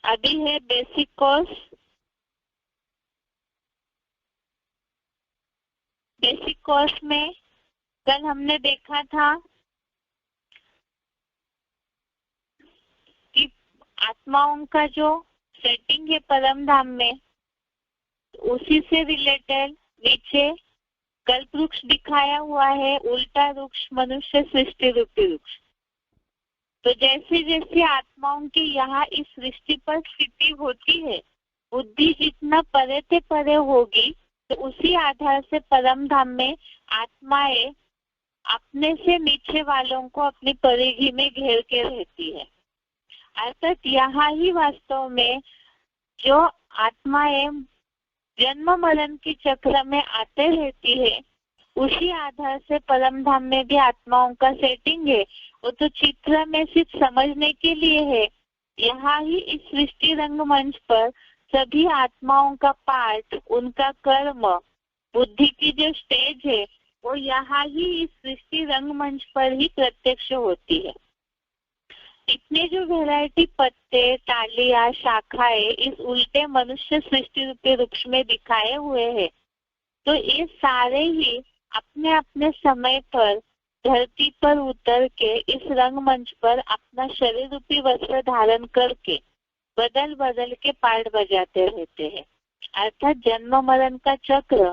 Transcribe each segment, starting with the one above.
अभी है basic course. Basic course में कल हमने देखा था कि आत्माओं का जो सेटिंग है परम धाम में, उसी से रिलेटेड नीचे कल्प वृक्ष दिखाया हुआ है, उल्टा वृक्ष मनुष्य सृष्टि रूपी वृक्ष। तो जैसे जैसे आत्माओं की यहाँ इस सृष्टि पर स्थिति होती है, बुद्धि जितना परे से परे होगी, तो उसी आधार से परम धाम में आत्माएं अपने से नीचे वालों को अपनी परिधि में घेर के रहती है। अर्थात यहाँ ही वास्तव में जो आत्माएं जन्म मरण के चक्र में आते रहती है, उसी आधार से परम धाम में भी आत्माओं का सेटिंग है। वो तो चित्र में सिर्फ समझने के लिए है। यहाँ ही इस सृष्टि रंगमंच पर सभी आत्माओं का पाठ, उनका कर्म, बुद्धि की जो स्टेज है, वो यहाँ ही इस सृष्टि रंगमंच पर ही प्रत्यक्ष होती है। इतने जो वैरायटी पत्ते, टालियां, शाखाएं इस उल्टे मनुष्य सृष्टि रूपी वृक्ष में दिखाए हुए हैं, तो ये सारे ही अपने अपने समय पर धरती पर उतर के इस रंगमंच पर अपना शरीर रूपी वस्त्र धारण करके बदल बदल के पाठ बजाते रहते हैं। अर्थात जन्म मरण का चक्र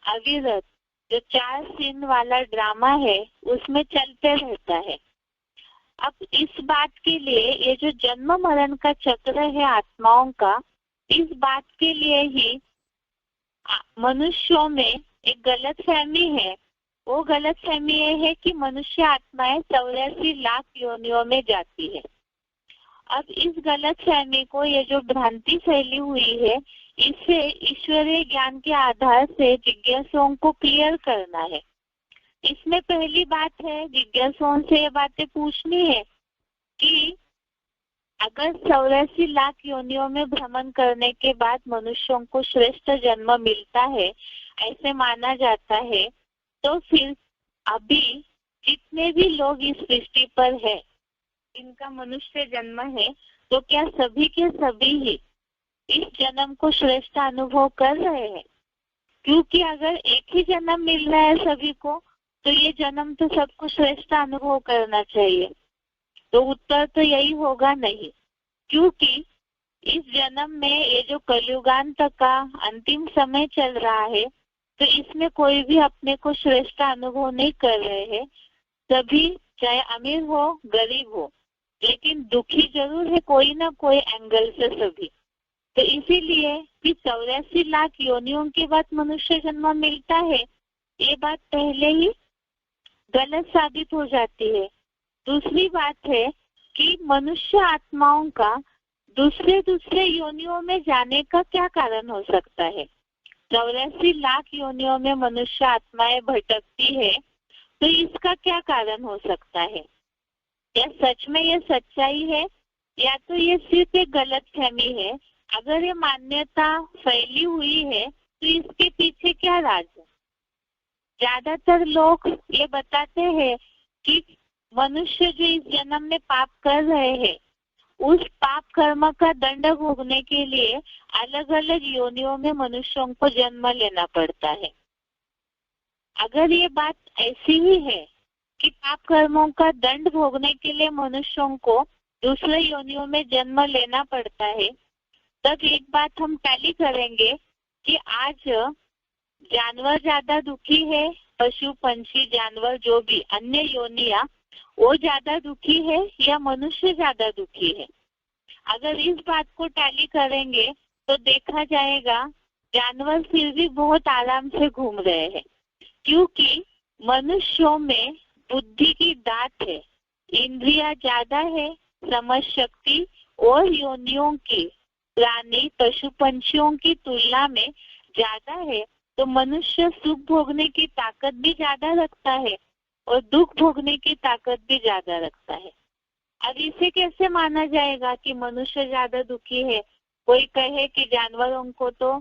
अविरत जो 4 सीन वाला ड्रामा है, उसमें चलते रहता है। अब इस बात के लिए ये जो जन्म मरण का चक्र है आत्माओं का, इस बात के लिए ही मनुष्यों में एक गलतफहमी है। वो गलतफहमी ये है कि मनुष्य आत्माएं 84 लाख योनियों में जाती है। अब इस गलतफहमी को, ये जो भ्रांति फैली हुई है, इसे ईश्वरीय ज्ञान के आधार से जिज्ञासुओं को क्लियर करना है। इसमें पहली बात है, जिज्ञासुओं से ये बातें पूछनी है कि अगर 84 लाख योनियों में भ्रमण करने के बाद मनुष्यों को श्रेष्ठ जन्म मिलता है, ऐसे माना जाता है, तो फिर अभी जितने भी लोग इस सृष्टि पर है, इनका मनुष्य जन्म है, तो क्या सभी के सभी ही इस जन्म को श्रेष्ठ अनुभव कर रहे हैं? क्योंकि अगर एक ही जन्म मिल रहा है सभी को, तो ये जन्म तो सबको श्रेष्ठ अनुभव करना चाहिए। तो उत्तर तो यही होगा नहीं, क्योंकि इस जन्म में ये जो कलयुगांत का अंतिम समय चल रहा है, तो इसमें कोई भी अपने को श्रेष्ठ अनुभव नहीं कर रहे हैं। सभी चाहे अमीर हो गरीब हो, लेकिन दुखी जरूर है कोई ना कोई एंगल से सभी। तो इसीलिए कि 84 लाख योनियों के बाद मनुष्य जन्म मिलता है, ये बात पहले ही गलत साबित हो जाती है। दूसरी बात है कि मनुष्य आत्माओं का दूसरे दूसरे योनियों में जाने का क्या कारण हो सकता है? 84 लाख योनियों में मनुष्य आत्माएं भटकती है, तो इसका क्या कारण हो सकता है? क्या सच में ये सच्चाई है, या तो ये सिर्फ एक गलतफहमी है? अगर ये मान्यता फैली हुई है, तो इसके पीछे क्या राज है? ज्यादातर लोग ये बताते हैं कि मनुष्य जो इस जन्म में पाप कर रहे हैं, उस पाप कर्म का दंड भोगने के लिए अलग अलग योनियों में मनुष्यों को जन्म लेना पड़ता है। अगर ये बात ऐसी ही है कि पाप कर्मों का दंड भोगने के लिए मनुष्यों को दूसरे योनियों में जन्म लेना पड़ता है, तब एक बात हम टैली करेंगे कि आज जानवर ज्यादा दुखी है, पशु पंछी जानवर जो भी अन्य योनिया, वो ज्यादा दुखी है या मनुष्य ज्यादा दुखी है? अगर इस बात को टैली करेंगे तो देखा जाएगा जानवर फिर भी बहुत आराम से घूम रहे हैं, क्योंकि मनुष्यों में बुद्धि की दात है, इंद्रिया ज्यादा है, समझ शक्ति और योनियों की प्राणी पशु पंछियों की तुलना में ज्यादा है। तो मनुष्य सुख भोगने की ताकत भी ज्यादा रखता है और दुख भोगने की ताकत भी ज्यादा रखता है। अब इसे कैसे माना जाएगा कि मनुष्य ज्यादा दुखी है? कोई कहे कि जानवरों को तो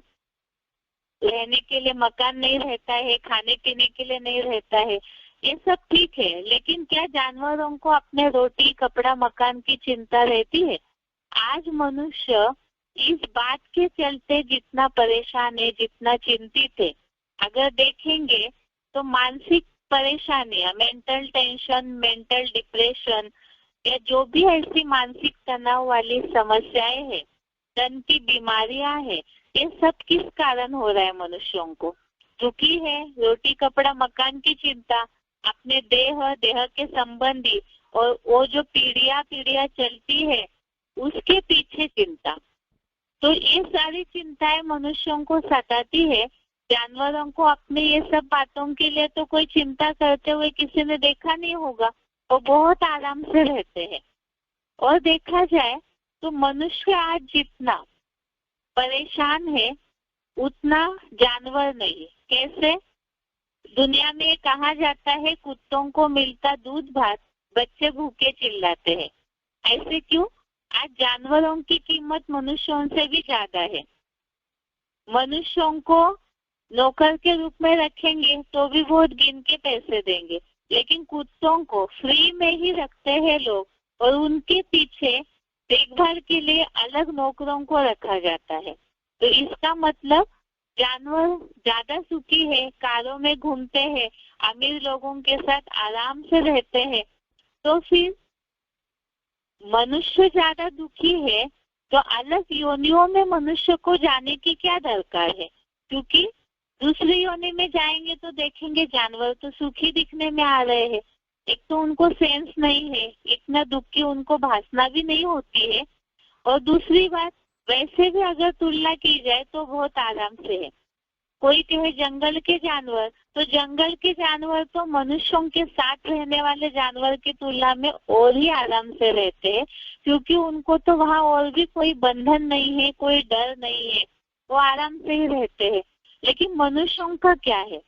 रहने के लिए मकान नहीं रहता है, खाने पीने के लिए नहीं रहता है, ये सब ठीक है, लेकिन क्या जानवरों को अपने रोटी कपड़ा मकान की चिंता रहती है? आज मनुष्य इस बात के चलते जितना परेशान है, जितना चिंतित है, अगर देखेंगे तो मानसिक परेशानियां, मेंटल टेंशन, मेंटल डिप्रेशन या जो भी ऐसी मानसिक तनाव वाली समस्याएं हैं, तन की बीमारियां हैं, ये सब किस कारण हो रहा है? मनुष्यों को दुखी है, रोटी कपड़ा मकान की चिंता, अपने देह के संबंधी और वो जो पीढ़ियां चलती है उसके पीछे चिंता। तो ये सारी चिंताएं मनुष्यों को सताती है। जानवरों को अपने ये सब बातों के लिए तो कोई चिंता करते हुए किसी ने देखा नहीं होगा, वो बहुत आराम से रहते हैं। और देखा जाए तो मनुष्य आज जितना परेशान है उतना जानवर नहीं। कैसे? दुनिया में कहा जाता है कुत्तों को मिलता दूध भात, बच्चे भूखे चिल्लाते हैं। ऐसे क्यों? आज जानवरों की कीमत मनुष्यों से भी ज्यादा है। मनुष्यों को नौकर के रूप में रखेंगे तो भी बहुत गिन के पैसे देंगे, लेकिन कुत्तों को फ्री में ही रखते हैं लोग, और उनके पीछे देखभाल के लिए अलग नौकरों को रखा जाता है। तो इसका मतलब जानवर ज्यादा सुखी है, कारों में घूमते हैं, अमीर लोगों के साथ आराम से रहते हैं। तो फिर मनुष्य ज्यादा दुखी है तो अलग योनियों में मनुष्य को जाने की क्या दरकार है? क्योंकि दूसरी योनि में जाएंगे तो देखेंगे जानवर तो सुखी दिखने में आ रहे हैं। एक तो उनको सेंस नहीं है, इतना दुखी उनको भासना भी नहीं होती है, और दूसरी बात वैसे भी अगर तुलना की जाए तो बहुत आराम से है। कोई कहे जंगल के जानवर, तो जंगल के जानवर तो मनुष्यों के साथ रहने वाले जानवर की तुलना में और ही आराम से रहते हैं, क्योंकि उनको तो वहाँ और भी कोई बंधन नहीं है, कोई डर नहीं है, वो आराम से ही रहते हैं। लेकिन मनुष्यों का क्या है?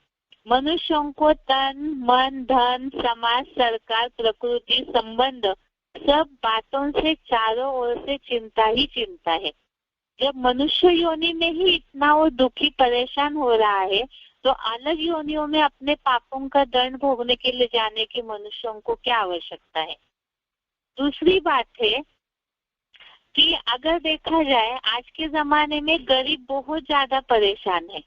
मनुष्यों को तन, मन, धन, समाज, सरकार, प्रकृति, संबंध, सब बातों से चारों ओर से चिंता ही चिंता है। जब मनुष्य योनि में ही इतना वो दुखी परेशान हो रहा है, तो अलग योनियों में अपने पापों का दंड भोगने के लिए जाने की मनुष्यों को क्या आवश्यकता है? दूसरी बात है कि अगर देखा जाए आज के जमाने में गरीब बहुत ज्यादा परेशान है।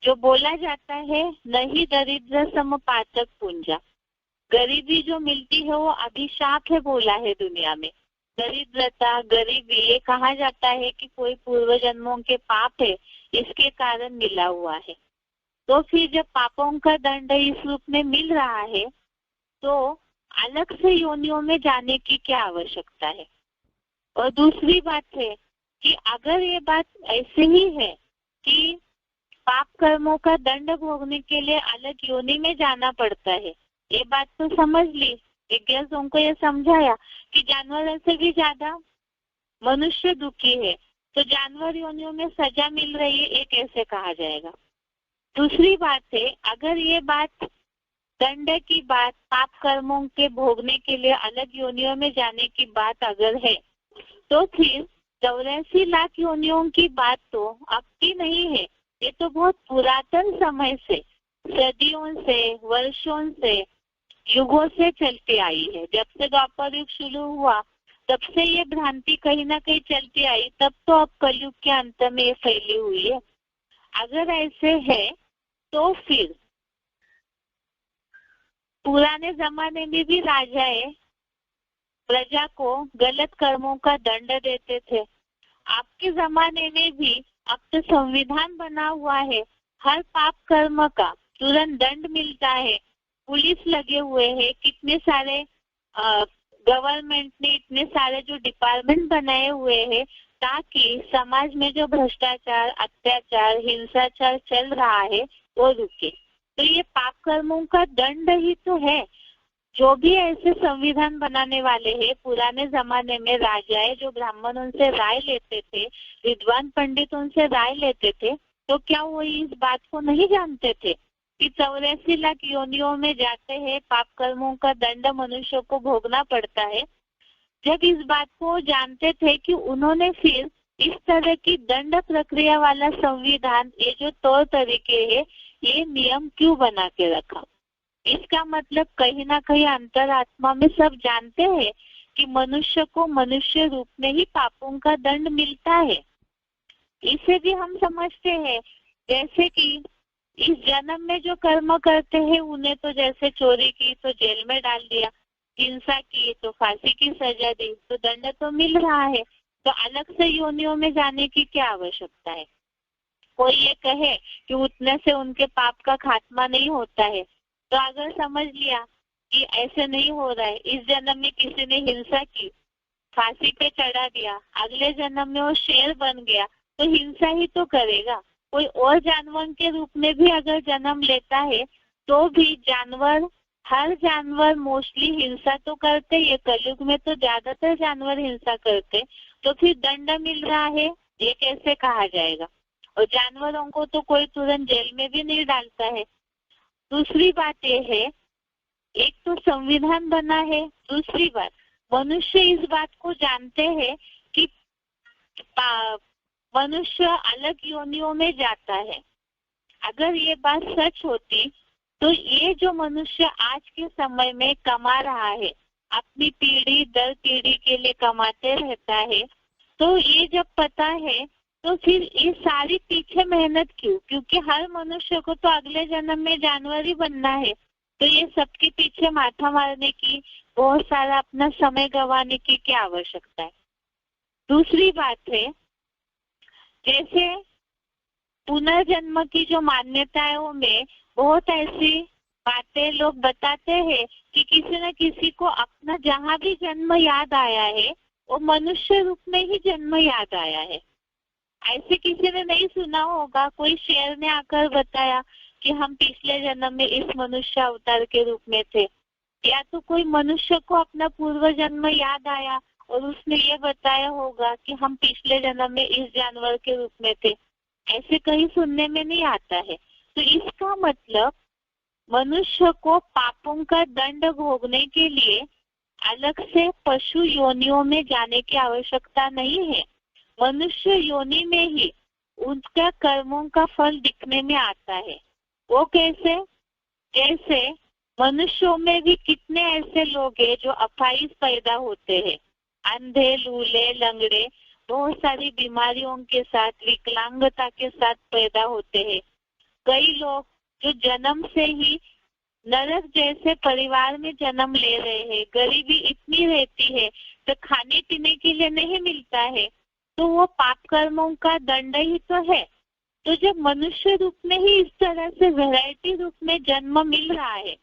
जो बोला जाता है नहीं दरिद्र सम पातक पुंजा, गरीबी जो मिलती है वो अभिशाप है बोला है दुनिया में। दरिद्रता, गरीबी, ये कहा जाता है कि कोई पूर्व जन्मों के पाप है, इसके कारण मिला हुआ है। तो फिर जब पापों का दंड इस रूप में मिल रहा है तो अलग से योनियों में जाने की क्या आवश्यकता है? और दूसरी बात है कि अगर ये बात ऐसे ही है कि पाप कर्मों का दंड भोगने के लिए अलग योनि में जाना पड़ता है, ये बात तो समझ ली, विज्ञानों को ये समझाया कि जानवरों से भी ज्यादा मनुष्य दुखी है, तो जानवर योनियों में सजा मिल रही है, ये कैसे कहा जाएगा? दूसरी बात है, अगर ये बात दंड की बात, पाप कर्मों के भोगने के लिए अलग योनियों में जाने की बात अगर है, तो फिर 84 लाख योनियों की बात तो अब की नहीं है, ये तो बहुत पुरातन समय से, सदियों से, वर्षों से, युगों से चलती आई है। जब से द्वापर युग शुरू हुआ तब से ये भ्रांति कहीं ना कहीं चलती आई, तब तो अब कलयुग के अंत में ये फैली हुई है। अगर ऐसे है तो फिर पुराने जमाने में भी राजाएं प्रजा को गलत कर्मों का दंड देते थे। आपके जमाने में भी अब तो संविधान बना हुआ है, हर पाप कर्म का तुरंत दंड मिलता है, पुलिस लगे हुए हैं, कितने सारे गवर्नमेंट ने इतने सारे जो डिपार्टमेंट बनाए हुए हैं ताकि समाज में जो भ्रष्टाचार, अत्याचार, हिंसाचार चल रहा है वो रुके। तो ये पाप कर्मों का दंड ही तो है। जो भी ऐसे संविधान बनाने वाले हैं, पुराने जमाने में राजाएं जो ब्राह्मणों से राय लेते थे, विद्वान पंडित उनसे राय लेते थे, तो क्या वो इस बात को नहीं जानते थे कि 84 लाख योनियों में जाते हैं, पाप कर्मों का दंड मनुष्य को भोगना पड़ता है? जब इस बात को जानते थे कि उन्होंने फिर इस तरह की दंड प्रक्रिया वाला संविधान, ये जो तौर तरीके है, ये नियम क्यों बना के रखा? इसका मतलब कहीं ना कहीं अंतरात्मा में सब जानते हैं कि मनुष्य को मनुष्य रूप में ही पापों का दंड मिलता है। इसे भी हम समझते हैं, जैसे कि इस जन्म में जो कर्म करते हैं उन्हें तो जैसे चोरी की तो जेल में डाल दिया, हिंसा की तो फांसी की सजा दी, तो दंड तो मिल रहा है, तो अलग से योनियों में जाने की क्या आवश्यकता है। कोई ये कहे कि उतने से उनके पाप का खात्मा नहीं होता है, तो अगर समझ लिया कि ऐसे नहीं हो रहा है, इस जन्म में किसी ने हिंसा की, फांसी पे चढ़ा दिया, अगले जन्म में वो शेर बन गया, तो हिंसा ही तो करेगा। कोई और जानवर के रूप में भी अगर जन्म लेता है तो भी जानवर, हर जानवर मोस्टली हिंसा तो करते, ये कलयुग में तो ज्यादातर जानवर हिंसा करते, तो फिर दंड मिल रहा है ये कैसे कहा जाएगा। और जानवरों को तो कोई तुरंत जेल में भी नहीं डालता है। दूसरी बात ये है, एक तो संविधान बना है, दूसरी बात मनुष्य इस बात को जानते हैं कि मनुष्य अलग योनियों में जाता है। अगर ये बात सच होती तो ये जो मनुष्य आज के समय में कमा रहा है, अपनी पीढ़ी दर पीढ़ी के लिए कमाते रहता है, तो ये जब पता है तो फिर ये सारी पीछे मेहनत क्यों? क्योंकि हर मनुष्य को तो अगले जन्म में जानवर ही बनना है, तो ये सबके पीछे माथा मारने की, बहुत सारा अपना समय गंवाने की क्या आवश्यकता है। दूसरी बात है, जैसे पुनर्जन्म की जो मान्यताओं में बहुत ऐसी बातें लोग बताते हैं कि किसी न किसी को अपना जहाँ भी जन्म याद आया है वो मनुष्य रूप में ही जन्म याद आया है। ऐसे किसी ने नहीं सुना होगा, कोई शेर ने आकर बताया कि हम पिछले जन्म में इस मनुष्य अवतार के रूप में थे, या तो कोई मनुष्य को अपना पूर्व जन्म याद आया और उसने ये बताया होगा कि हम पिछले जन्म में इस जानवर के रूप में थे। ऐसे कहीं सुनने में नहीं आता है। तो इसका मतलब मनुष्य को पापों का दंड भोगने के लिए अलग से पशु योनियों में जाने की आवश्यकता नहीं है। मनुष्य योनि में ही उनका कर्मों का फल दिखने में आता है। वो कैसे? जैसे मनुष्यों में भी कितने ऐसे लोग हैं जो अपाहिज पैदा होते हैं, अंधे, लूले, लंगड़े, बहुत सारी बीमारियों के साथ, विकलांगता के साथ पैदा होते हैं। कई लोग जो जन्म से ही नरक जैसे परिवार में जन्म ले रहे हैं, गरीबी इतनी रहती है तो खाने पीने के लिए नहीं मिलता है, तो वो पाप कर्मों का दंड ही तो है। तो जब मनुष्य रूप में ही इस तरह से वैरायटी रूप में जन्म मिल रहा है,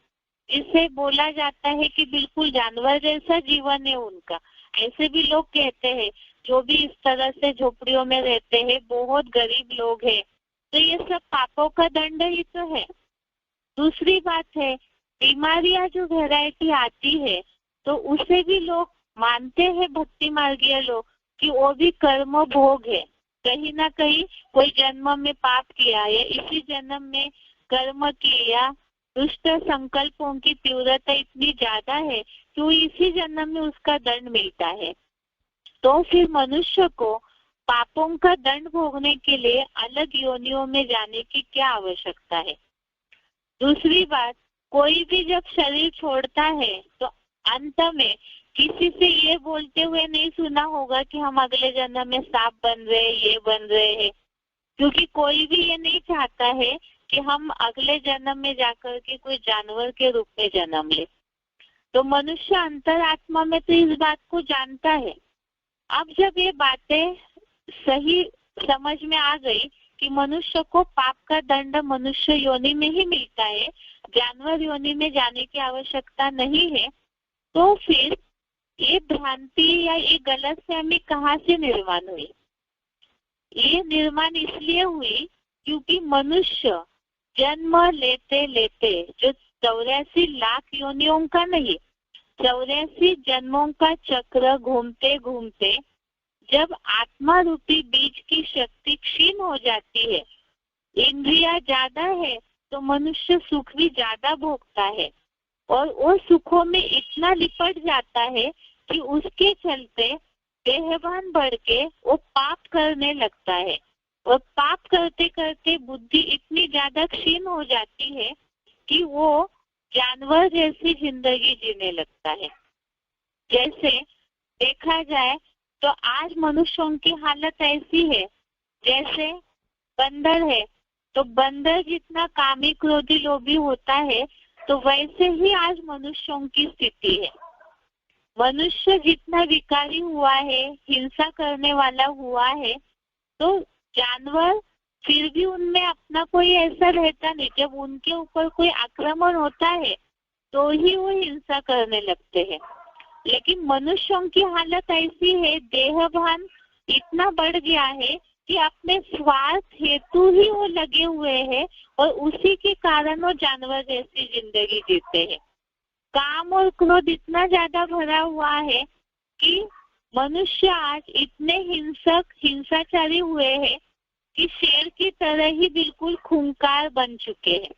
इसे बोला जाता है कि बिल्कुल जानवर जैसा जीवन है उनका। ऐसे भी लोग कहते हैं जो भी इस तरह से झोपड़ियों में रहते हैं, बहुत गरीब लोग हैं, तो ये सब पापों का दंड ही तो है। दूसरी बात है, बीमारियां जो वैरायटी आती है तो उसे भी लोग मानते हैं, भक्ति मार्गीय लोग, कि वो भी कर्म भोग है। कहीं ना कहीं कोई जन्म में पाप किया या इसी जन्म में कर्म किया, दुष्ट संकल्पों की तीव्रता इतनी ज्यादा है कि वो इसी जन्म में उसका दंड मिलता है। तो फिर मनुष्य को पापों का दंड भोगने के लिए अलग योनियों में जाने की क्या आवश्यकता है। दूसरी बात, कोई भी जब शरीर छोड़ता है तो अंत में किसी से ये बोलते हुए नहीं सुना होगा कि हम अगले जन्म में सांप बन रहे, ये बन रहे हैं, क्योंकि कोई भी ये नहीं चाहता है कि हम अगले जन्म में जाकर के कोई जानवर के रूप में जन्म ले। तो मनुष्य अंतरात्मा में तो इस बात को जानता है। अब जब ये बातें सही समझ में आ गई कि मनुष्य को पाप का दंड मनुष्य योनि में ही मिलता है, जानवर योनि में जाने की आवश्यकता नहीं है, तो फिर ये भ्रांति या ये गलतफहमी कहाँ से निर्माण हुई? ये निर्माण इसलिए हुई क्योंकि मनुष्य जन्म लेते लेते, जो 84 लाख योनियों का नहीं, 84 जन्मों का चक्र घूमते घूमते जब आत्मा रूपी बीज की शक्ति क्षीण हो जाती है, इंद्रिया ज्यादा है, तो मनुष्य सुख भी ज्यादा भोगता है और वो सुखों में इतना लिपट जाता है कि उसके चलते देहभान बढ़ के वो पाप करने लगता है। और पाप करते करते बुद्धि इतनी ज्यादा क्षीण हो जाती है कि वो जानवर जैसी जिंदगी जीने लगता है। जैसे देखा जाए तो आज मनुष्यों की हालत ऐसी है, जैसे बंदर है तो बंदर जितना कामी क्रोधी लोभी होता है तो वैसे ही आज मनुष्यों की स्थिति है। मनुष्य जितना विकारी हुआ है, हिंसा करने वाला हुआ है, तो जानवर फिर भी उनमें अपना कोई ऐसा रहता नहीं। जब उनके ऊपर कोई आक्रमण होता है तो ही वो हिंसा करने लगते हैं। लेकिन मनुष्यों की हालत ऐसी है, देहभान इतना बढ़ गया है कि अपने स्वार्थ हेतु ही वो लगे हुए हैं और उसी के कारण वो जानवर जैसी जिंदगी जीते हैं। काम और क्रोध इतना ज्यादा भरा हुआ है कि मनुष्य आज इतने हिंसाचारी हुए हैं कि शेर की तरह ही बिल्कुल खूंखार बन चुके हैं।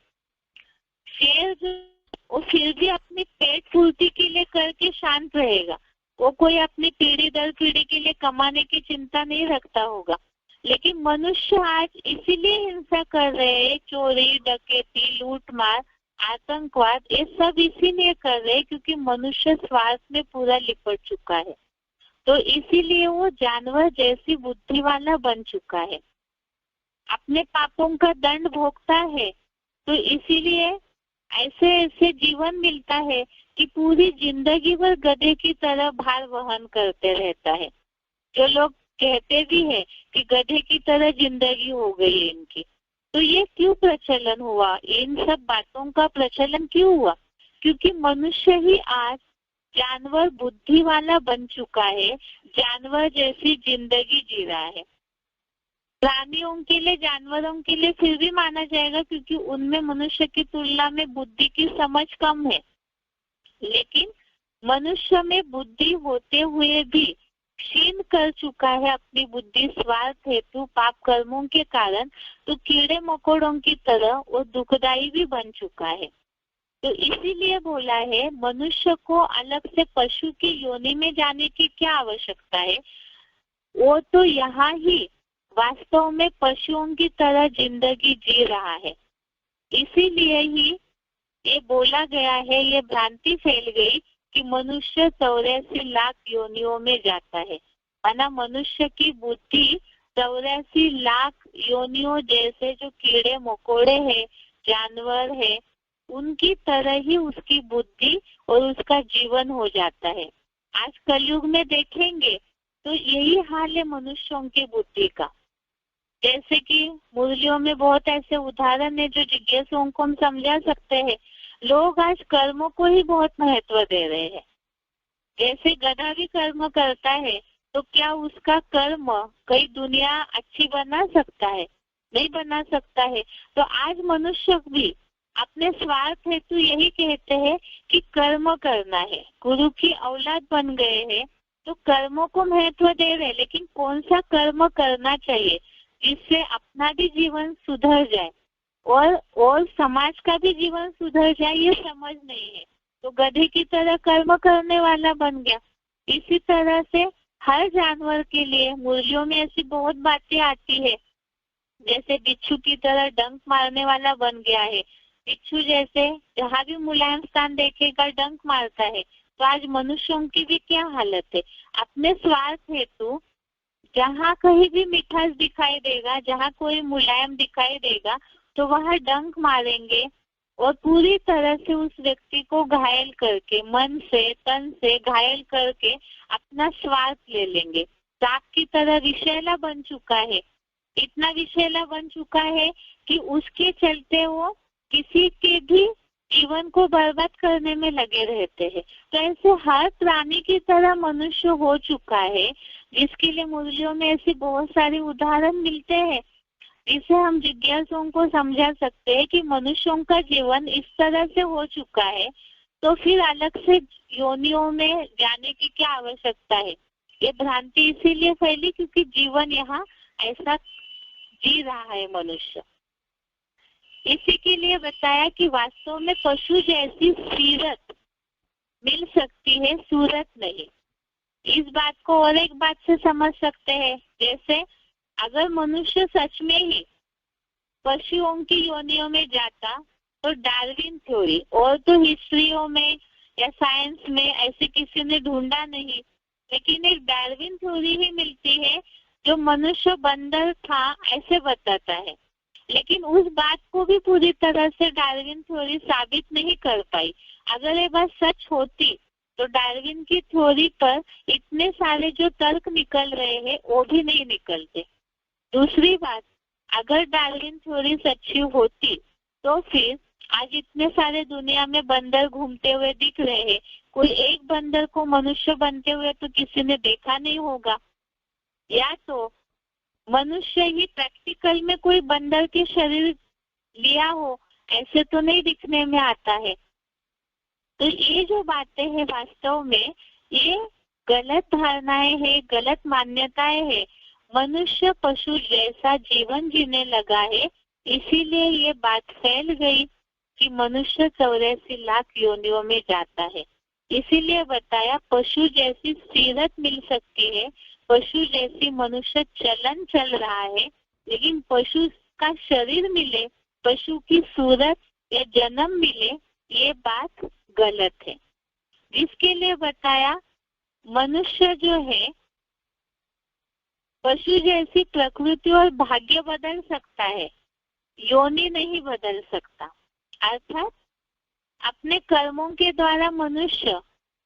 शेर जो वो फिर भी अपनी पेट पूर्ति के लिए करके शांत रहेगा, वो कोई अपनी पीढ़ी दर पीढ़ी के लिए कमाने की चिंता नहीं रखता होगा। लेकिन मनुष्य आज इसीलिए हिंसा कर रहे हैं, चोरी डकैती लूटमार आतंकवाद ये सब इसीलिए कर रहे हैं क्योंकि मनुष्य स्वार्थ में पूरा लिपट चुका है। तो इसीलिए वो जानवर जैसी बुद्धि वाला बन चुका है, अपने पापों का दंड भोगता है। तो इसीलिए ऐसे ऐसे जीवन मिलता है कि पूरी जिंदगी भर गधे की तरह भार वहन करते रहता है। जो लोग कहते भी है कि गधे की तरह जिंदगी हो गई है इनकी। तो ये क्यों प्रचलन हुआ? इन सब बातों का प्रचलन क्यों हुआ? क्योंकि मनुष्य ही आज जानवर बुद्धि वाला बन चुका है, जानवर जैसी जिंदगी जी रहा है। प्राणियों के लिए, जानवरों के लिए फिर भी माना जाएगा क्योंकि उनमें मनुष्य की तुलना में बुद्धि की समझ कम है। लेकिन मनुष्य में बुद्धि होते हुए भी क्षीण कर चुका है अपनी बुद्धि स्वार्थ हेतु पाप कर्मों के कारण, तो कीड़े मकोड़ों की तरह वो दुखदाई भी बन चुका है। तो इसीलिए बोला है मनुष्य को अलग से पशु की योनि में जाने की क्या आवश्यकता है, वो तो यहाँ ही वास्तव में पशुओं की तरह जिंदगी जी रहा है। इसीलिए ही ये बोला गया है, ये भ्रांति फैल गई कि मनुष्य 84 लाख योनियों में जाता है। माना मनुष्य की बुद्धि 84 लाख योनियों जैसे जो कीड़े मकोड़े हैं, जानवर है, उनकी तरह ही उसकी बुद्धि और उसका जीवन हो जाता है। आज कलयुग में देखेंगे तो यही हाल है मनुष्यों की बुद्धि का। जैसे कि मुरलियों में बहुत ऐसे उदाहरण है जो जिज्ञासुओं को हम समझा सकते हैं। लोग आज कर्मों को ही बहुत महत्व दे रहे हैं। जैसे गधा भी कर्म करता है तो क्या उसका कर्म कई दुनिया अच्छी बना सकता है? नहीं बना सकता है। तो आज मनुष्य भी अपने स्वार्थ हेतु यही कहते हैं कि कर्म करना है। गुरु की औलाद बन गए हैं तो कर्मों को महत्व दे रहे हैं, लेकिन कौन सा कर्म करना चाहिए जिससे अपना भी जीवन सुधर जाए और समाज का भी जीवन सुधर जाए, ये समझ नहीं है। तो गधे की तरह कर्म करने वाला बन गया। इसी तरह से हर जानवर के लिए मुरलियों में ऐसी बहुत बातें आती है। जैसे बिच्छू की तरह डंक मारने वाला बन गया है। बिच्छू जैसे जहाँ भी मुलायम स्थान देखेगा डंक मारता है। तो आज मनुष्यों की भी क्या हालत है? अपने स्वार्थ हेतु जहाँ कहीं भी मिठास दिखाई देगा, जहाँ कोई मुलायम दिखाई देगा तो वहाँ डंक मारेंगे और पूरी तरह से उस व्यक्ति को घायल करके, मन से तन से घायल करके अपना स्वार्थ ले लेंगे। सांप की तरह विषैला बन चुका है, इतना विषैला बन चुका है कि उसके चलते वो किसी के भी जीवन को बर्बाद करने में लगे रहते हैं। तो ऐसे हर प्राणी की तरह मनुष्य हो चुका है, जिसके लिए मुरलियों में ऐसे बहुत सारे उदाहरण मिलते हैं, जिसे हम जिज्ञासुओं को समझा सकते हैं कि मनुष्यों का जीवन इस तरह से हो चुका है, तो फिर अलग से योनियों में जाने की क्या आवश्यकता है। ये भ्रांति इसीलिए फैली क्योंकि जीवन यहाँ ऐसा जी रहा है मनुष्य। इसी के लिए बताया कि वास्तव में पशु जैसी सीरत मिल सकती है, सूरत नहीं। इस बात को और एक बात से समझ सकते हैं, जैसे अगर मनुष्य सच में ही पशुओं की योनियों में जाता तो डार्विन थ्योरी और तो हिस्ट्रियों में या साइंस में ऐसे किसी ने ढूंढा नहीं लेकिन एक डार्विन थ्योरी ही मिलती है जो मनुष्य बंदर था ऐसे बताता है। लेकिन उस बात को भी पूरी तरह से डार्विन थ्योरी साबित नहीं कर पाई। अगर ये बात सच होती तो डार्विन की थ्योरी पर इतने सारे जो तर्क निकल रहे हैं वो भी नहीं निकलते। दूसरी बात, अगर डार्विन थ्योरी सच्ची होती तो फिर आज इतने सारे दुनिया में बंदर घूमते हुए दिख रहे हैं, कोई एक बंदर को मनुष्य बनते हुए तो किसी ने देखा नहीं होगा। या तो मनुष्य ही प्रैक्टिकल में कोई बंदर के शरीर लिया हो, ऐसे तो नहीं दिखने में आता है। तो ये जो बातें हैं वास्तव में ये गलत धारणाएं हैं, गलत मान्यताएं हैं। मनुष्य पशु जैसा जीवन जीने लगा है, इसीलिए ये बात फैल गई कि मनुष्य 84 लाख योनियों में जाता है। इसीलिए बताया पशु जैसी सीरत मिल सकती है, पशु जैसी मनुष्य चलन चल रहा है, लेकिन पशु का शरीर मिले, पशु की सूरत या जन्म मिले, ये बात गलत है। जिसके लिए बताया मनुष्य जो है पशु जैसी प्रकृति और भाग्य बदल सकता है, योनि नहीं बदल सकता। अर्थात अपने कर्मों के द्वारा मनुष्य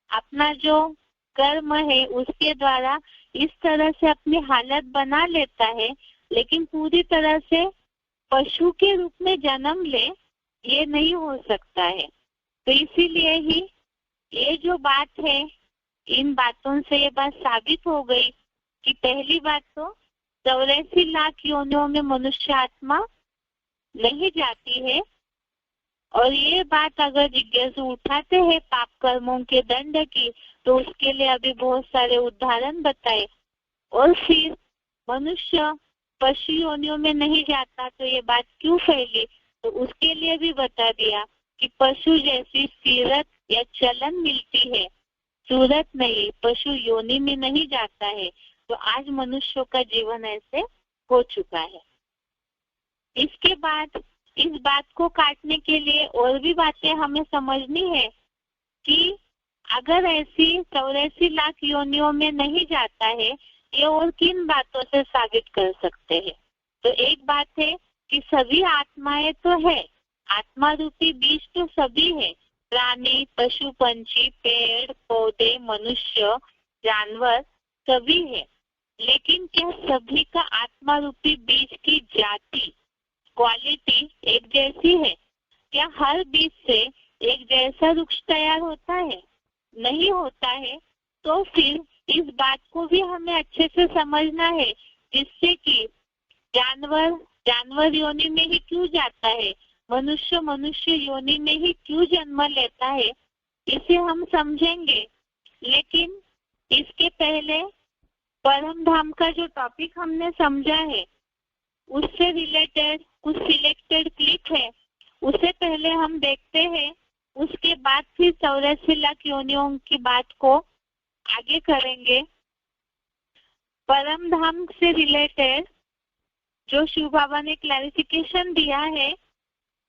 अपना जो कर्म है उसके द्वारा इस तरह से अपनी हालत बना लेता है, लेकिन पूरी तरह से पशु के रूप में जन्म ले ये नहीं हो सकता है। तो इसीलिए ही ये जो बात है, इन बातों से ये बात साबित हो गई कि पहली बात तो 84 लाख योनियों में मनुष्य आत्मा नहीं जाती है। और ये बात अगर जिज्ञासु उठाते हैं पाप कर्मों के दंड की, तो उसके लिए अभी बहुत सारे उदाहरण बताए। और फिर मनुष्य पशु योनियों में नहीं जाता तो ये बात क्यों फैली, तो उसके लिए भी बता दिया कि पशु जैसी सीरत या चलन मिलती है, सूरत नहीं, पशु योनि में नहीं जाता है। तो आज मनुष्यों का जीवन ऐसे हो चुका है। इसके बाद इस बात को काटने के लिए और भी बातें हमें समझनी है कि अगर ऐसी 84 लाख योनियों में नहीं जाता है, ये और किन बातों से साबित कर सकते हैं। तो एक बात है कि सभी आत्माएं तो है, आत्मा रूपी बीज तो सभी है, प्राणी, पशु, पंछी, पेड़ पौधे, मनुष्य, जानवर सभी है। लेकिन क्या सभी का आत्मा रूपी बीज की जाति, क्वालिटी एक जैसी है? क्या हर बीज से एक जैसा वृक्ष तैयार होता है? नहीं होता है। तो फिर इस बात को भी हमें अच्छे से समझना है, जिससे कि जानवर योनि में ही क्यों जाता है, मनुष्य योनि में ही क्यों जन्म लेता है, इसे हम समझेंगे। लेकिन इसके पहले परम धाम का जो टॉपिक हमने समझा है उससे रिलेटेड कुछ सिलेक्टेड क्लिप है, उसे पहले हम देखते हैं। उसके बाद फिर 84 लाख योनियों की बात को आगे करेंगे। परम धाम से रिलेटेड जो शिव बाबा ने क्लैरिफिकेशन दिया है,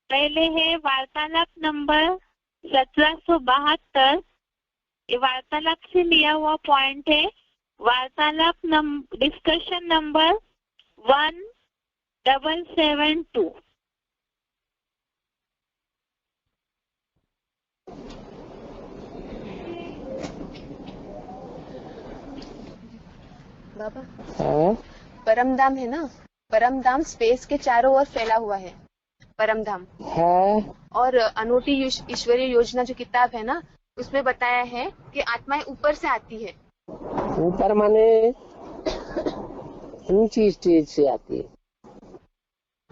पहले है वार्तालाप नंबर 1772। ये वार्तालाप से लिया हुआ पॉइंट है। वार्तालाप डिस्कशन नंबर 1772। बाबा परमधाम है ना, परमधाम स्पेस के चारों ओर फैला हुआ है परमधाम है। और अनूठी ईश्वरीय योजना जो किताब है ना, उसमें बताया है कि आत्माएं ऊपर से आती है। ऊपर माने ऊंची स्टेज से आती है।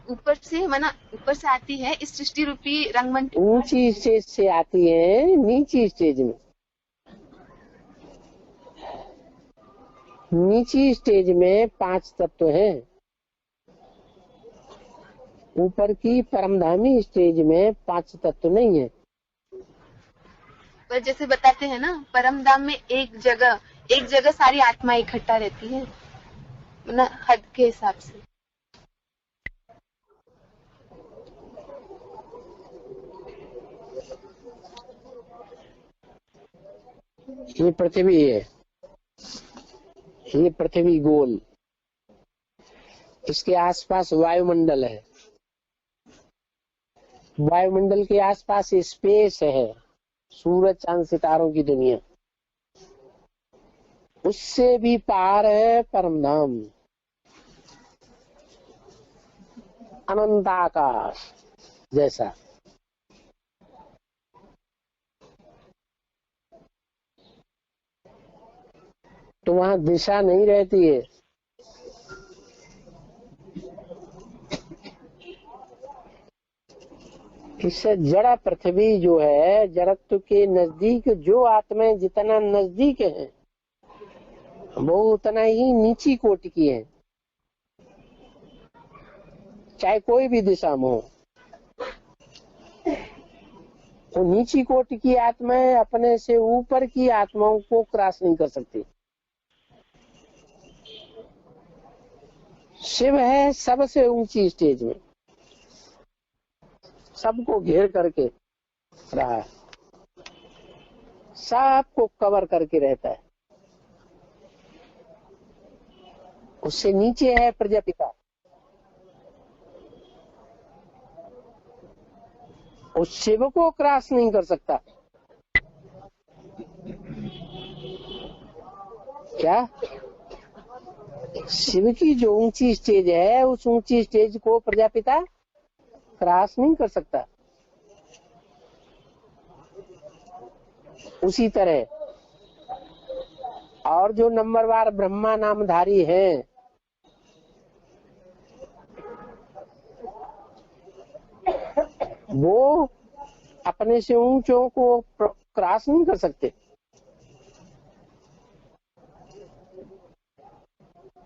ऊपर से माना ऊपर से आती है इस सृष्टि रूपी रंगमंच। ऊंची स्टेज से आती है, नीची स्टेज में। नीची स्टेज में 5 तत्व हैं। ऊपर की परमधामी स्टेज में 5 तत्व नहीं है। पर जैसे बताते हैं ना, परमधाम में एक जगह सारी आत्मा इकट्ठा रहती है ना, हद के हिसाब से। ये पृथ्वी है। ये पृथ्वी गोल, इसके आसपास वायुमंडल है, वायुमंडल के आसपास स्पेस है, सूरज चांद सितारों की दुनिया, उससे भी पार है परम धाम, अनंत आकाश जैसा। तो वहां दिशा नहीं रहती है। इससे जड़ा पृथ्वी जो है, जड़त्व के नजदीक जो आत्माएं जितना नजदीक है वो उतना ही नीची कोटि की है, चाहे कोई भी दिशा में हो। तो नीची कोटि की आत्माएं अपने से ऊपर की आत्माओं को क्रॉस नहीं कर सकती। शिव है सबसे ऊंची स्टेज में, सबको घेर करके रहा है, सबको कवर करके रहता है। उससे नीचे है प्रजापिता, उस शिव को क्रॉस नहीं कर सकता। क्या? शिव की जो ऊंची स्टेज है, उस ऊंची स्टेज को प्रजापिता क्रॉस नहीं कर सकता। उसी तरह और जो नंबरवार ब्रह्मा नामधारी हैं, वो अपने से ऊंचों को क्रॉस नहीं कर सकते।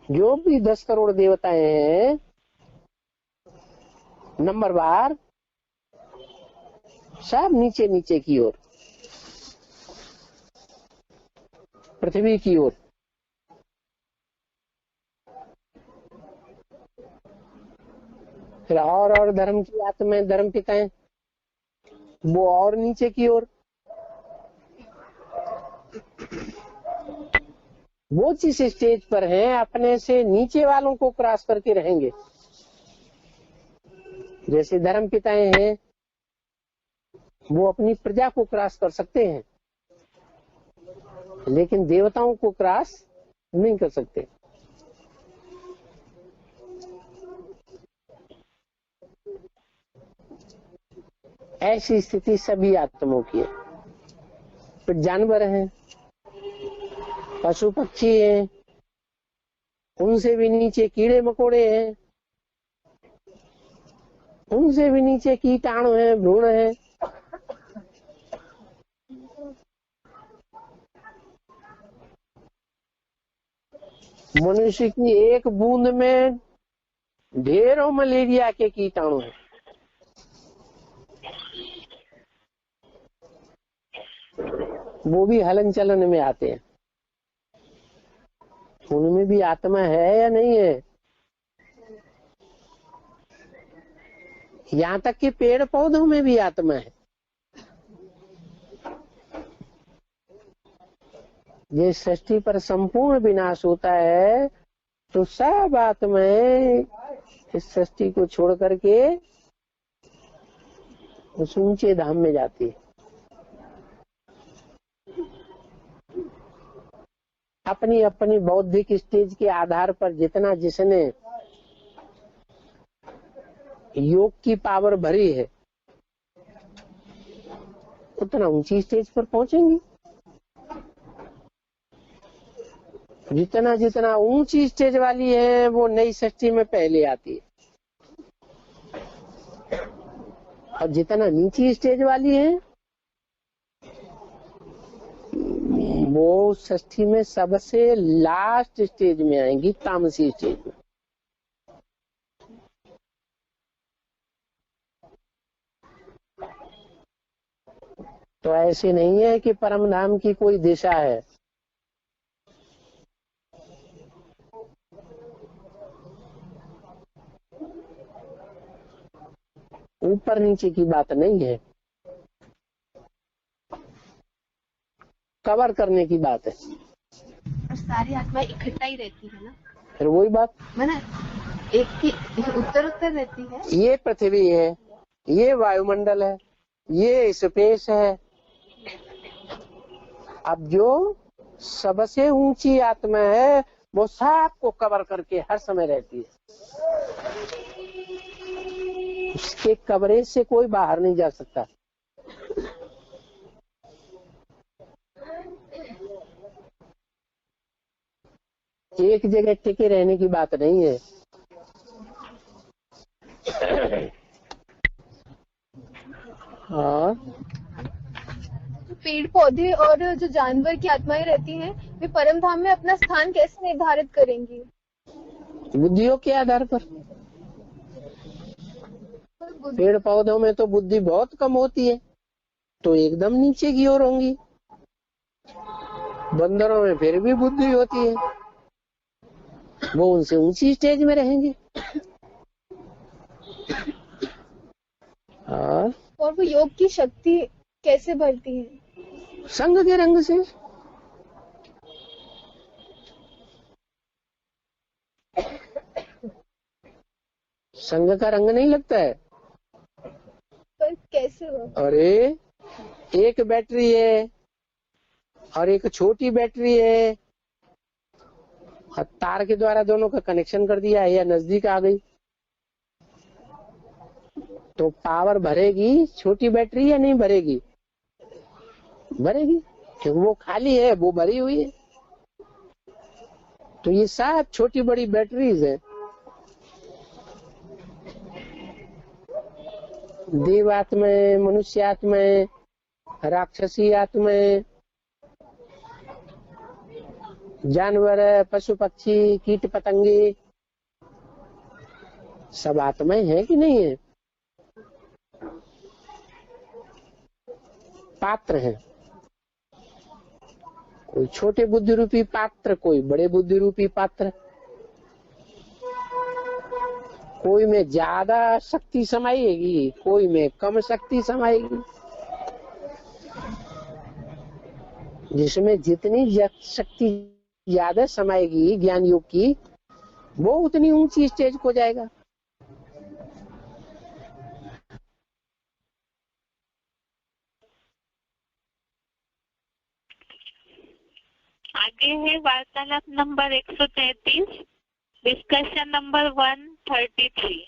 जो भी 10 करोड़ देवताएं हैं नंबरवार, सब नीचे नीचे की ओर, पृथ्वी की ओर। फिर और धर्म की आत्माएं, धर्म पिताएं, वो और नीचे की ओर। वो जिस स्टेज पर हैं अपने से नीचे वालों को क्रॉस करके रहेंगे। जैसे धर्म पिताएं हैं, वो अपनी प्रजा को क्रॉस कर सकते हैं, लेकिन देवताओं को क्रॉस नहीं कर सकते। ऐसी स्थिति सभी आत्माओं की है। फिर जानवर हैं, पशु पक्षी हैं, उनसे भी नीचे कीड़े मकोड़े हैं, उनसे भी नीचे कीटाणु हैं, भ्रूण हैं। मनुष्य की एक बूंद में ढेरों मलेरिया के कीटाणु हैं। वो भी हलन चलन में आते हैं। उनमें भी आत्मा है या नहीं है? यहाँ तक कि पेड़ पौधों में भी आत्मा है। ये सृष्टि पर संपूर्ण विनाश होता है तो सब आत्माएं इस सृष्टि को छोड़ करके उस ऊंचे धाम में जाती है। अपनी अपनी बौद्धिक स्टेज के आधार पर जितना जिसने योग की पावर भरी है उतना ऊंची स्टेज पर पहुंचेंगे। जितना जितना ऊंची स्टेज वाली है वो नई सृष्टि में पहले आती है, और जितना नीची स्टेज वाली है वो सृष्टि में सबसे लास्ट स्टेज में आएंगी, तामसी स्टेज में। तो ऐसे नहीं है कि परम धाम की कोई दिशा है। ऊपर नीचे की बात नहीं है, कवर करने की बात है। सारी आत्माएं इकट्ठा ही रहती है ना, फिर वही बात मैंने एक की उत्तर उत्तर रहती है। ये पृथ्वी है, ये वायुमंडल है, ये स्पेस है। अब जो सबसे ऊंची आत्मा है वो सबको कवर करके हर समय रहती है, उसके कवरेज से कोई बाहर नहीं जा सकता। एक जगह टिके रहने की बात नहीं है। हाँ, पेड़ पौधे और जो जानवर की आत्माएं रहती हैं वे परम धाम में अपना स्थान कैसे निर्धारित करेंगी? बुद्धियों के आधार पर। पेड़ पौधों में तो बुद्धि बहुत कम होती है, तो एकदम नीचे की ओर होंगी। बंदरों में फिर भी बुद्धि होती है, वो उनसे ऊंची स्टेज में रहेंगे। और वो योग की शक्ति कैसे बढ़ती है? संग के रंग से। संग का रंग नहीं लगता है। पर कैसे हो? अरे एक बैटरी है और एक छोटी बैटरी है, और तार के द्वारा दोनों का कनेक्शन कर दिया, या नजदीक आ गई तो पावर भरेगी छोटी बैटरी या नहीं भरेगी? भरेगी, क्योंकि वो खाली है, वो भरी हुई है। तो ये सब छोटी बड़ी बैटरीज है। देव आत्माएं, मनुष्य आत्माएं, राक्षसी आत्माएं, जानवर, पशु पक्षी, कीट पतंगे, सब आत्माएं हैं कि नहीं है? पात्र है, कोई छोटे बुद्धि रूपी पात्र, कोई बड़े बुद्धि रूपी पात्र। कोई में ज्यादा शक्ति समाएगी, कोई में कम शक्ति समाएगी। जिसमें जितनी शक्ति ज्यादा समाएगी ज्ञान योग की, वो उतनी ऊंची स्टेज को जाएगा। आगे है वार्तालाप नंबर 133, डिस्कशन नंबर 133।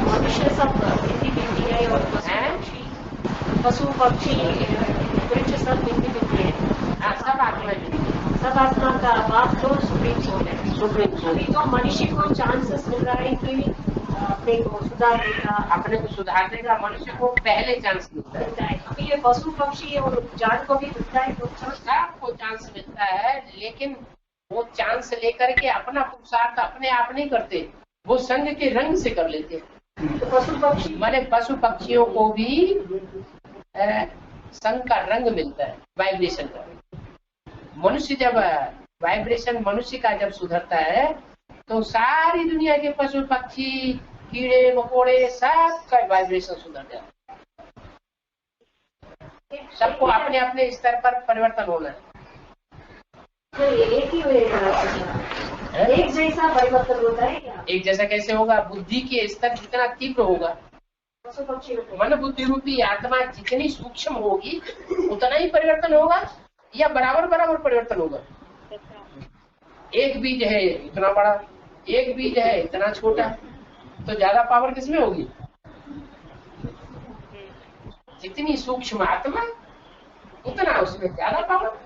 मनुष्य सब है और पशु पक्षी वृक्ष सब मिलती है। सब आत्मा का बाप तो सुप्रीम सोल है। अभी तो मनुष्य को चांसेस मिल रहा है कि अपने को सुधार देगा, अपने को सुधार देगा। मनुष्य को पहले चांस मिलता है। अभी ये पशु पक्षी और जान को भी मिलता है, तो सबको चांस मिलता है, लेकिन वो चांस लेकर के अपना पुरुषार्थ अपने आप नहीं करते, वो संघ के रंग से कर लेते। तो पशु पक्षी माने पशु पक्षियों को भी संघ का रंग मिलता है, वाइब्रेशन का। मनुष्य जब वाइब्रेशन मनुष्य का जब सुधरता है तो सारी दुनिया के पशु पक्षी, कीड़े मकोड़े, सब का वाइब्रेशन सुधर जाता है। सबको अपने अपने स्तर पर परिवर्तन होना है। एक ही एक जैसा परिवर्तन होता है क्या? एक जैसा कैसे होगा? बुद्धि के स्तर जितना तीव्र होगा, मन बुद्धि रूपी आत्मा जितनी सूक्ष्म होगी उतना ही परिवर्तन होगा, या बराबर बराबर परिवर्तन होगा? एक बीज है इतना बड़ा, एक बीज है इतना छोटा, तो ज्यादा पावर किसमें होगी? जितनी सूक्ष्म आत्मा उतना उसमें ज्यादा पावर।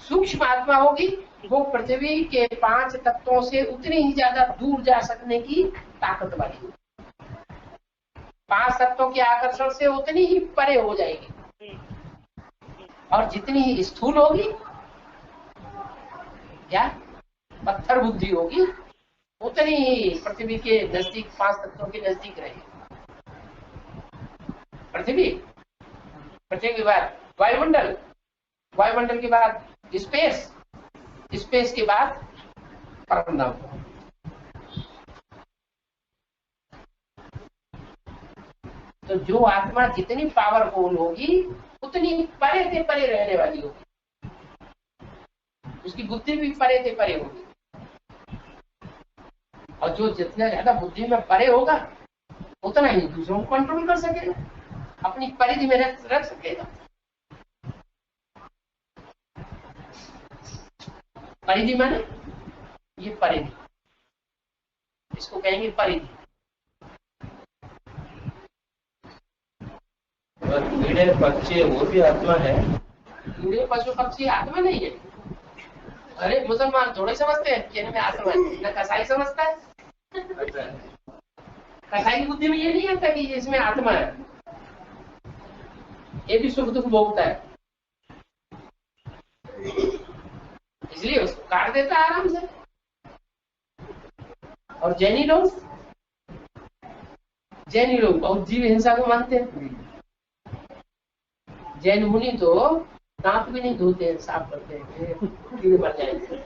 सूक्ष्म आत्मा होगी वो पृथ्वी के 5 तत्वों से उतनी ही ज्यादा दूर जा सकने की ताकत वाली होगी। 5 तत्वों के आकर्षण से उतनी ही परे हो जाएगी। और जितनी ही स्थूल होगी, क्या पत्थर बुद्धि होगी, उतनी ही पृथ्वी के नजदीक 5 तत्वों के नजदीक रहेगी। पृथ्वी के बाद वायुमंडल, वायुमंडल के बाद स्पेस, स्पेस के बाद परमधाम। तो जो आत्मा जितनी पावरफुल होगी उतनी परे से परे रहने वाली होगी, उसकी बुद्धि भी परे से परे होगी। और जो जितना ज्यादा बुद्धि में परे होगा उतना ही दूसरों को कंट्रोल कर सकेगा, अपनी परिधि में रख सकेगा। परिधि माने ये परिधि, इसको कहेंगे परिधि। कीड़े पक्षी वो भी आत्मा है? कीड़े पशु पक्षी आत्मा नहीं है। अरे मुसलमान थोड़े समझते हैं कि इनमें आत्मा है, न कसाई समझता है। कसाई की बुद्धि में ये नहीं आता कि इसमें आत्मा है, ये भी सुख दुख भोगता है, इसलिए उसको काट देता है आराम से। और जैनी लोग बहुत जीव हिंसा को मानते हैं। जैन मुनि तो दांत भी नहीं धोते हैं, साफ करते हैं, कीड़े मर जाएंगे।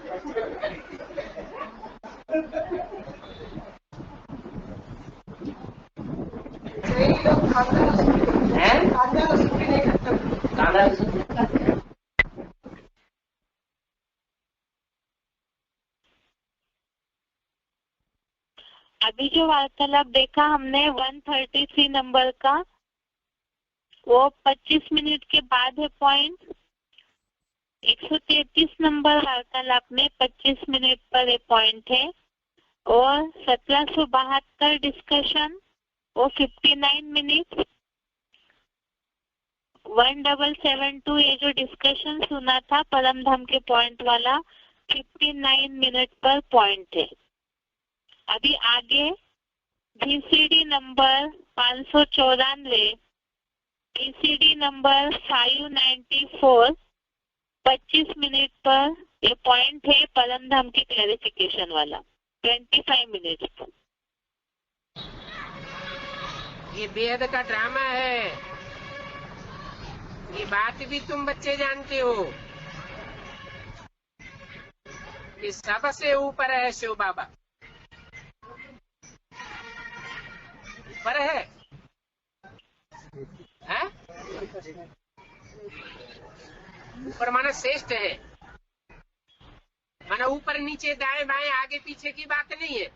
अभी जो वार्तालाप देखा हमने 133 नंबर का, वो 25 मिनट के बाद है पॉइंट। 133 नंबर वार्तालाप में 25 मिनट पर ये पॉइंट है, और 1772 डिस्कशन वो 59 मिनट। 1772 ये जो डिस्कशन सुना था परम धाम के पॉइंट वाला 59 मिनट पर पॉइंट है। अभी आगे VCD number 594, VCD number 594 25 minute पर ये पॉइंट है परम धाम की क्लैरिफिकेशन वाला 25 मिनट पर। ये बेहद का ड्रामा है, ये बात भी तुम बच्चे जानते हो कि सबसे ऊपर है शिव बाबा। ऊपर है, ऊपर माना श्रेष्ठ है, माना ऊपर नीचे दाएं बाएं आगे पीछे की बात नहीं है।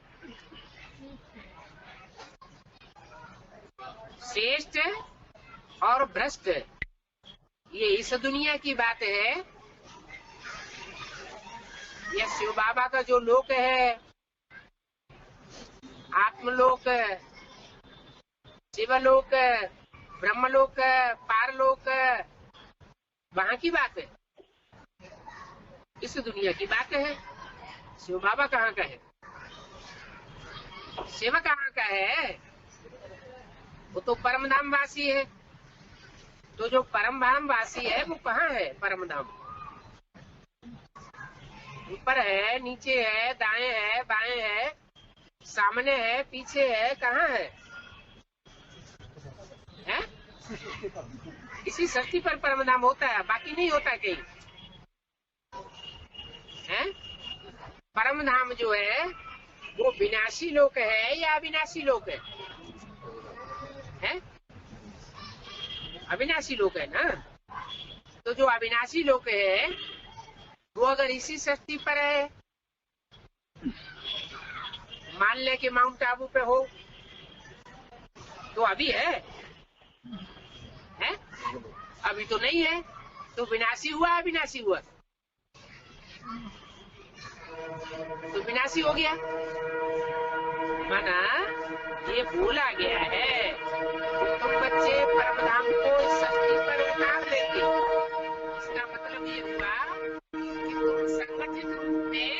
श्रेष्ठ और भ्रष्ट ये इस दुनिया की बात है। यह शिव बाबा का जो लोक है, आत्मलोक, शिवलोक, ब्रह्मलोक, पारलोक, वहां की बात है, इस दुनिया की बात है। शिव बाबा कहाँ का है? शिव कहाँ का है? वो तो परम धाम वासी है। तो जो परम धाम वासी है वो कहाँ है? परम धाम ऊपर है, नीचे है, दाएं है, बाएं है, सामने है, पीछे है, कहाँ है? हैं? इसी सृष्टि पर परम धाम होता है, बाकी नहीं होता कहीं। हैं? परम धाम जो है वो विनाशी लोक है या अविनाशी लोक है? हैं? अविनाशी लोक है ना। तो जो अविनाशी लोक है वो अगर इसी सृष्टि पर है, मान ले कि माउंट आबू पे हो, तो अभी है? हैं? अभी तो नहीं है। तो विनाशी हुआ, अविनाशी हुआ? तो विनाशी हो गया। माना ये बोला गया है तुम बच्चे परमधाम को सृष्टि पर उतार लेंगे। इसका मतलब ये हुआ कि तुम संगठित रूप में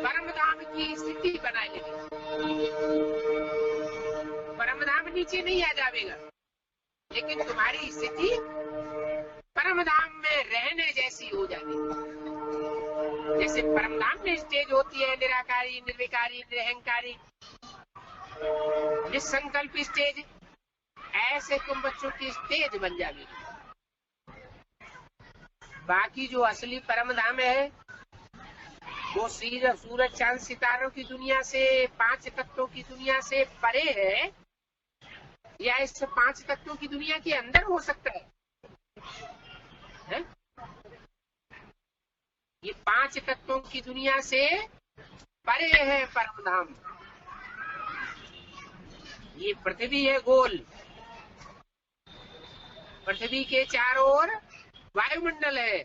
परमधाम की स्थिति बनाएंगे। परमधाम नीचे नहीं आ जाएगा, लेकिन तुम्हारी स्थिति परमधाम में रहने जैसी हो जाएगी। जैसे परमधाम में स्टेज होती है निराकारी, निर्विकारी, निरहंकारी, निसंकल्प स्टेज, ऐसे तुम बच्चों की स्टेज बन जाएगी। बाकी जो असली परमधाम है वो सूरज चांद सितारों की दुनिया से, 5 तत्वों की दुनिया से परे है। या इस 5 तत्वों की दुनिया के अंदर हो सकता है? ये 5 तत्वों की दुनिया से परे है परम धाम। ये पृथ्वी है गोल, पृथ्वी के चारों ओर वायुमंडल है,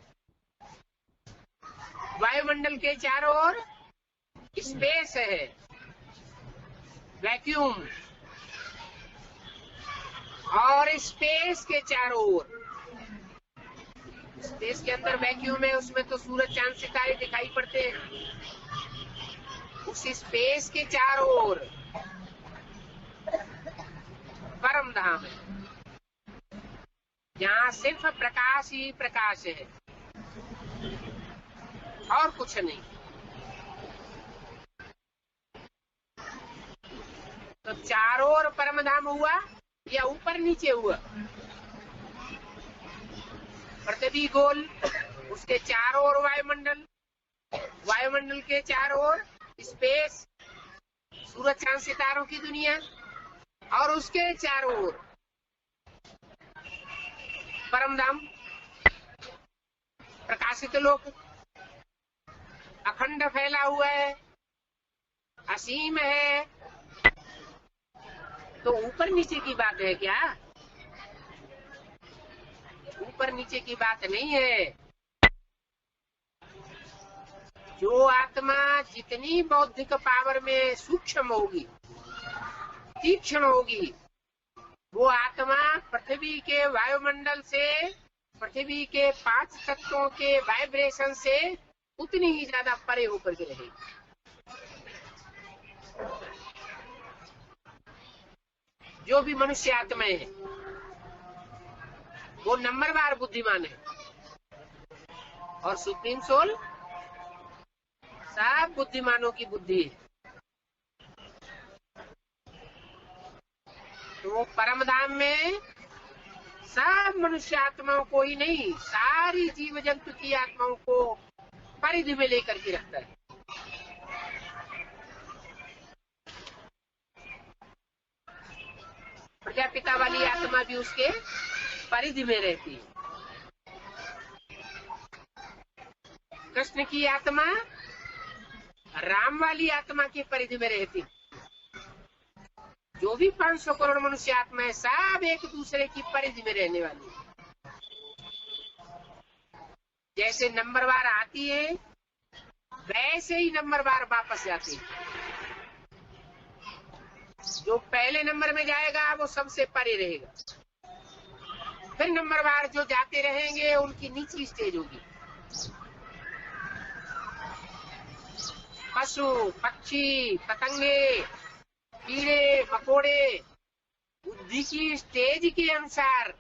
वायुमंडल के चारों ओर स्पेस है, वैक्यूम, और स्पेस के चारों ओर, स्पेस के अंदर वैक्यूम है, उसमें तो सूरज चांद सितारे दिखाई पड़ते हैं। उस स्पेस के चारों ओर परम धाम है, जहाँ सिर्फ प्रकाश ही प्रकाश है और कुछ नहीं। तो चारों ओर परम धाम हुआ या ऊपर नीचे हुआ? पृथ्वी गोल, उसके चारों ओर वायुमंडल, वायुमंडल के चारों ओर स्पेस, सूरज चांद सितारों की दुनिया, और उसके चारों ओर परम धाम, प्रकाशित लोक, अखंड फैला हुआ है, असीम है। तो ऊपर नीचे की बात है क्या? ऊपर नीचे की बात नहीं है। जो आत्मा जितनी बौद्धिक पावर में सूक्ष्म होगी, तीक्ष्ण होगी, वो आत्मा पृथ्वी के वायुमंडल से, पृथ्वी के 5 तत्वों के वाइब्रेशन से उतनी ही ज्यादा परे होकर के रहेगी। जो भी मनुष्य आत्माएं है वो नंबरवार बुद्धिमान है, और सुप्रीम सोल सब बुद्धिमानों की बुद्धि है। तो वो परम धाम में सब मनुष्य आत्माओं को ही नहीं, सारी जीव जंतु की आत्माओं को परिधि में लेकर के रखता है। प्रजापिता वाली आत्मा भी उसके परिधि में रहती है। कृष्ण की आत्मा राम वाली आत्मा की परिधि में रहती है। जो भी 500 करोड़ मनुष्य आत्मा है, सब एक दूसरे की परिधि में रहने वाली है। जैसे नंबरवार आती है, वैसे ही नंबरवार वापस जाती है। जो पहले नंबर में जाएगा वो सबसे परे रहेगा। फिर नंबरवार जो जाते रहेंगे उनकी निचली स्टेज होगी। पशु, पक्षी, पतंगे, कीड़े मकोड़े बुद्धि की स्टेज के अनुसार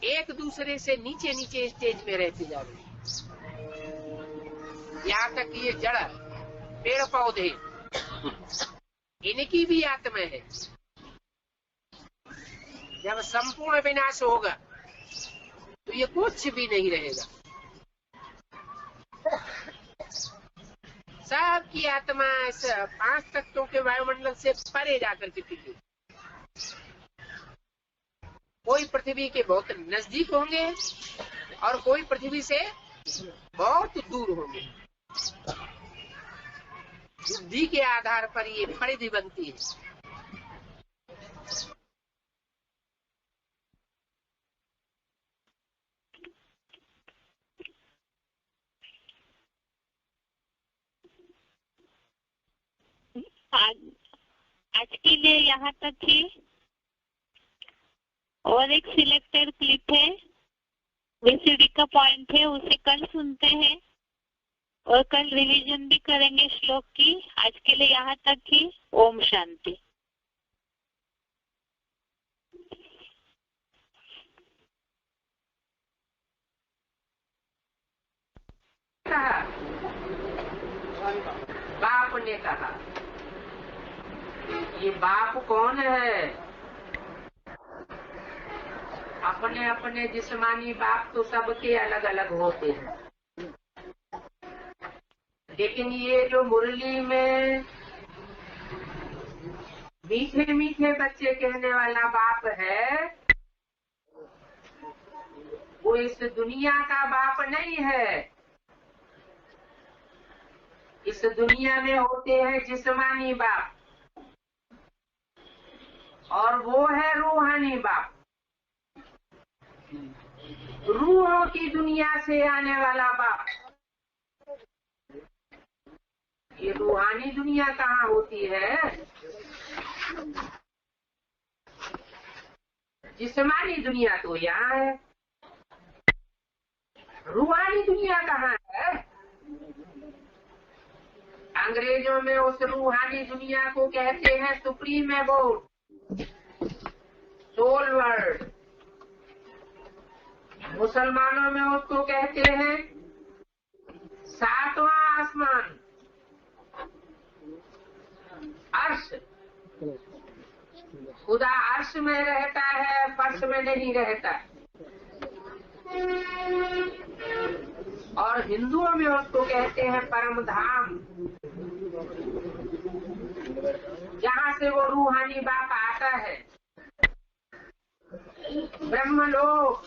एक दूसरे से नीचे नीचे स्टेज में रहते जा रहे हैं। यहाँ तक ये जड़, पेड़ पौधे, इनकी भी आत्मा है। जब संपूर्ण विनाश होगा तो ये कुछ भी नहीं रहेगा। सबकी आत्मा इस 5 तत्वों के वायुमंडल से परे जाकर के टिकेगी। कोई पृथ्वी के बहुत नजदीक होंगे और कोई पृथ्वी से बहुत दूर होंगे। बुद्धि के आधार पर ये परिधि बनती है। आज के लिए यहाँ तक ही। और एक सिलेक्टेड क्लिप है, वीसीडी का पॉइंट है, उसे कल सुनते हैं और कल रिवीजन भी करेंगे श्लोक की। आज के लिए यहाँ तक ही। ओम शांति। बाप ने कहा, ये बाप कौन है? अपने अपने जिस्मानी बाप तो सबके अलग अलग होते हैं, लेकिन ये जो मुरली में मीठे मीठे बच्चे कहने वाला बाप है, वो इस दुनिया का बाप नहीं है। इस दुनिया में होते हैं जिस्मानी बाप, और वो है रूहानी बाप। रूहों की दुनिया से आने वाला बाप। ये रूहानी दुनिया कहाँ होती है? जिस्मानी दुनिया तो यहाँ है, रूहानी दुनिया कहाँ है? अंग्रेजों में उस रूहानी दुनिया को कहते हैं सुप्रीम एबोर्ड, सोल वर्ल्ड। मुसलमानों में उसको कहते हैं सातवां आसमान, अर्श। खुदा अर्श में रहता है, फर्श में नहीं रहता। और हिंदुओं में उसको कहते हैं परम धाम, जहाँ से वो रूहानी बाप आता है, ब्रह्मलोक।